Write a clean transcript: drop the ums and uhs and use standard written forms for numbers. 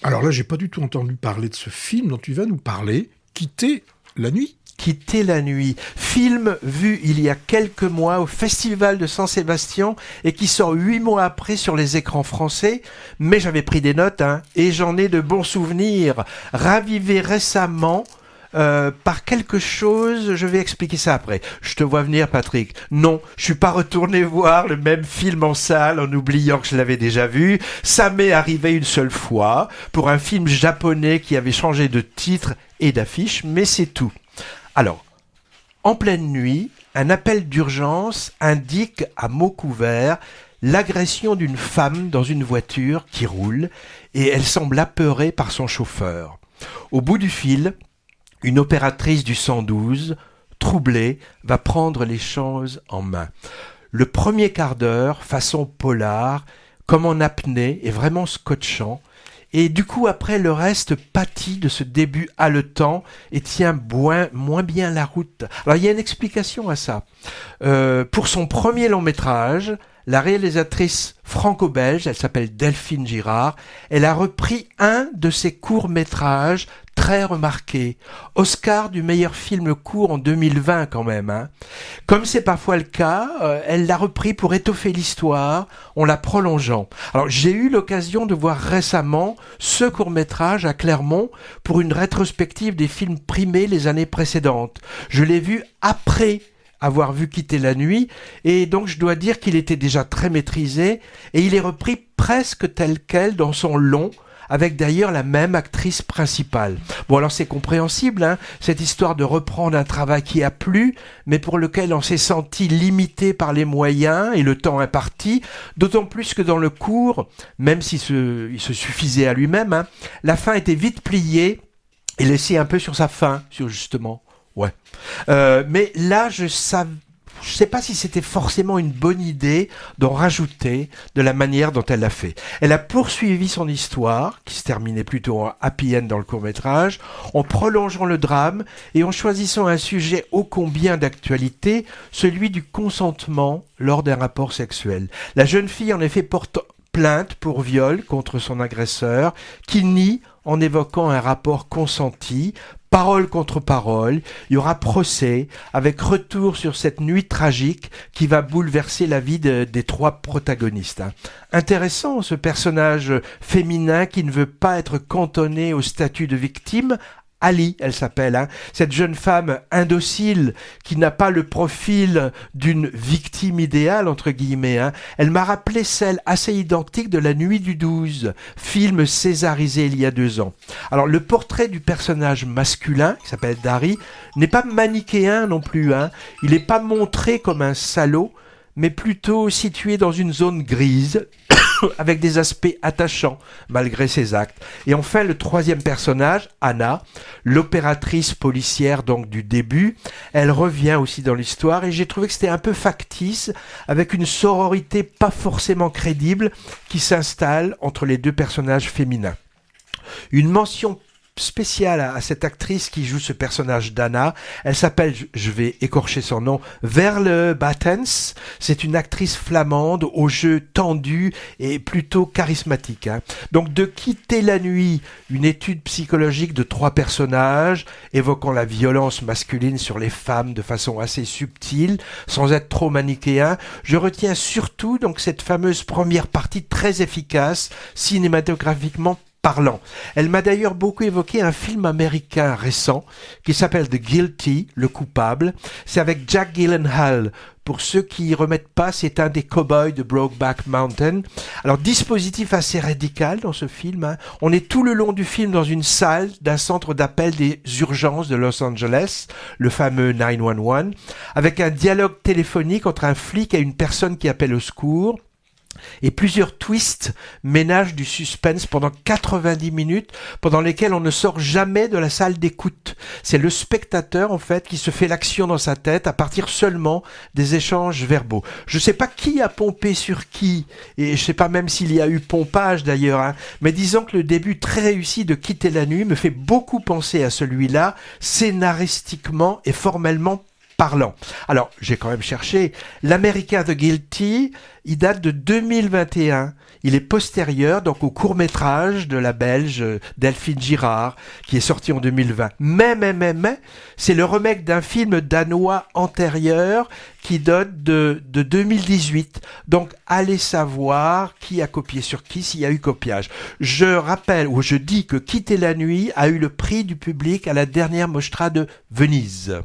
Alors là, j'ai pas du tout entendu parler de ce film dont tu vas nous parler, Quitter la nuit. Quitter la nuit, film vu il y a quelques mois au Festival de Saint-Sébastien et qui sort 8 mois après sur les écrans français, mais j'avais pris des notes et j'en ai de bons souvenirs, ravivés récemment par quelque chose, je vais expliquer ça après. Je te vois venir, Patrick. Non, je suis pas retourné voir le même film en salle en oubliant que je l'avais déjà vu. Ça m'est arrivé une seule fois pour un film japonais qui avait changé de titre et d'affiche, mais c'est tout. Alors, en pleine nuit, un appel d'urgence indique à mots couverts l'agression d'une femme dans une voiture qui roule et elle semble apeurée par son chauffeur. Au bout du fil, une opératrice du 112, troublée, va prendre les choses en main. Le premier quart d'heure, façon polar, comme en apnée, est vraiment scotchant. Et du coup, après, le reste pâtit de ce début haletant et tient moins bien la route. Alors, il y a une explication à ça. Pour son premier long métrage, la réalisatrice franco-belge, elle s'appelle Delphine Girard, elle a repris un de ses courts-métrages très remarqués. Oscar du meilleur film court en 2020 quand même. Comme c'est parfois le cas, elle l'a repris pour étoffer l'histoire en la prolongeant. Alors j'ai eu l'occasion de voir récemment ce court-métrage à Clermont pour une rétrospective des films primés les années précédentes. Je l'ai vu après avoir vu Quitter la nuit, et donc je dois dire qu'il était déjà très maîtrisé, et il est repris presque tel quel dans son long, avec d'ailleurs la même actrice principale. Bon, alors c'est compréhensible, cette histoire de reprendre un travail qui a plu, mais pour lequel on s'est senti limité par les moyens et le temps imparti, d'autant plus que dans le cours, même s'il il se suffisait à lui-même, la fin était vite pliée et laissée un peu sur sa fin, sur justement. Ouais. Mais là, je sais pas si c'était forcément une bonne idée d'en rajouter de la manière dont elle l'a fait. Elle a poursuivi son histoire, qui se terminait plutôt en happy end dans le court-métrage, en prolongeant le drame et en choisissant un sujet ô combien d'actualité, celui du consentement lors d'un rapport sexuel. La jeune fille, en effet, porte plainte pour viol contre son agresseur, qui nie en évoquant un rapport consenti. Parole contre parole, il y aura procès avec retour sur cette nuit tragique qui va bouleverser la vie des trois protagonistes. Intéressant ce personnage féminin qui ne veut pas être cantonné au statut de victime. Ali, elle s'appelle, cette jeune femme indocile qui n'a pas le profil d'une victime idéale, entre guillemets. Elle m'a rappelé celle assez identique de La Nuit du 12, film césarisé il y a 2 ans. Alors, le portrait du personnage masculin, qui s'appelle Dari, n'est pas manichéen non plus. Il n'est pas montré comme un salaud, mais plutôt situé dans une zone grise, avec des aspects attachants malgré ses actes. Et enfin, le troisième personnage, Anna, l'opératrice policière donc du début, elle revient aussi dans l'histoire et j'ai trouvé que c'était un peu factice, avec une sororité pas forcément crédible qui s'installe entre les deux personnages féminins. Une mention spéciale à cette actrice qui joue ce personnage d'Anna. Elle s'appelle, je vais écorcher son nom, Verle Battens. C'est une actrice flamande au jeu tendu et plutôt charismatique. Donc de Quitter la nuit, une étude psychologique de 3 personnages évoquant la violence masculine sur les femmes de façon assez subtile, sans être trop manichéen. Je retiens surtout donc cette fameuse première partie très efficace, cinématographiquement parlant. Elle m'a d'ailleurs beaucoup évoqué un film américain récent qui s'appelle The Guilty, le coupable. C'est avec Jack Gyllenhaal. Pour ceux qui y remettent pas, c'est un des cow-boys de Brokeback Mountain. Alors, dispositif assez radical dans ce film. On est tout le long du film dans une salle d'un centre d'appel des urgences de Los Angeles, le fameux 911, avec un dialogue téléphonique entre un flic et une personne qui appelle au secours. Et plusieurs twists ménagent du suspense pendant 90 minutes pendant lesquelles on ne sort jamais de la salle d'écoute. C'est le spectateur en fait qui se fait l'action dans sa tête à partir seulement des échanges verbaux. Je sais pas qui a pompé sur qui et je sais pas même s'il y a eu pompage d'ailleurs, mais disons que le début très réussi de Quitter la nuit me fait beaucoup penser à celui-là, scénaristiquement et formellement parlant. Alors, j'ai quand même cherché. L'Americain The Guilty, il date de 2021. Il est postérieur donc au court-métrage de la Belge Delphine Girard, qui est sorti en 2020. Mais, c'est le remake d'un film danois antérieur qui date de 2018. Donc, allez savoir qui a copié sur qui, s'il y a eu copiage. Je rappelle, ou je dis que Quitter la nuit a eu le prix du public à la dernière Mostra de Venise.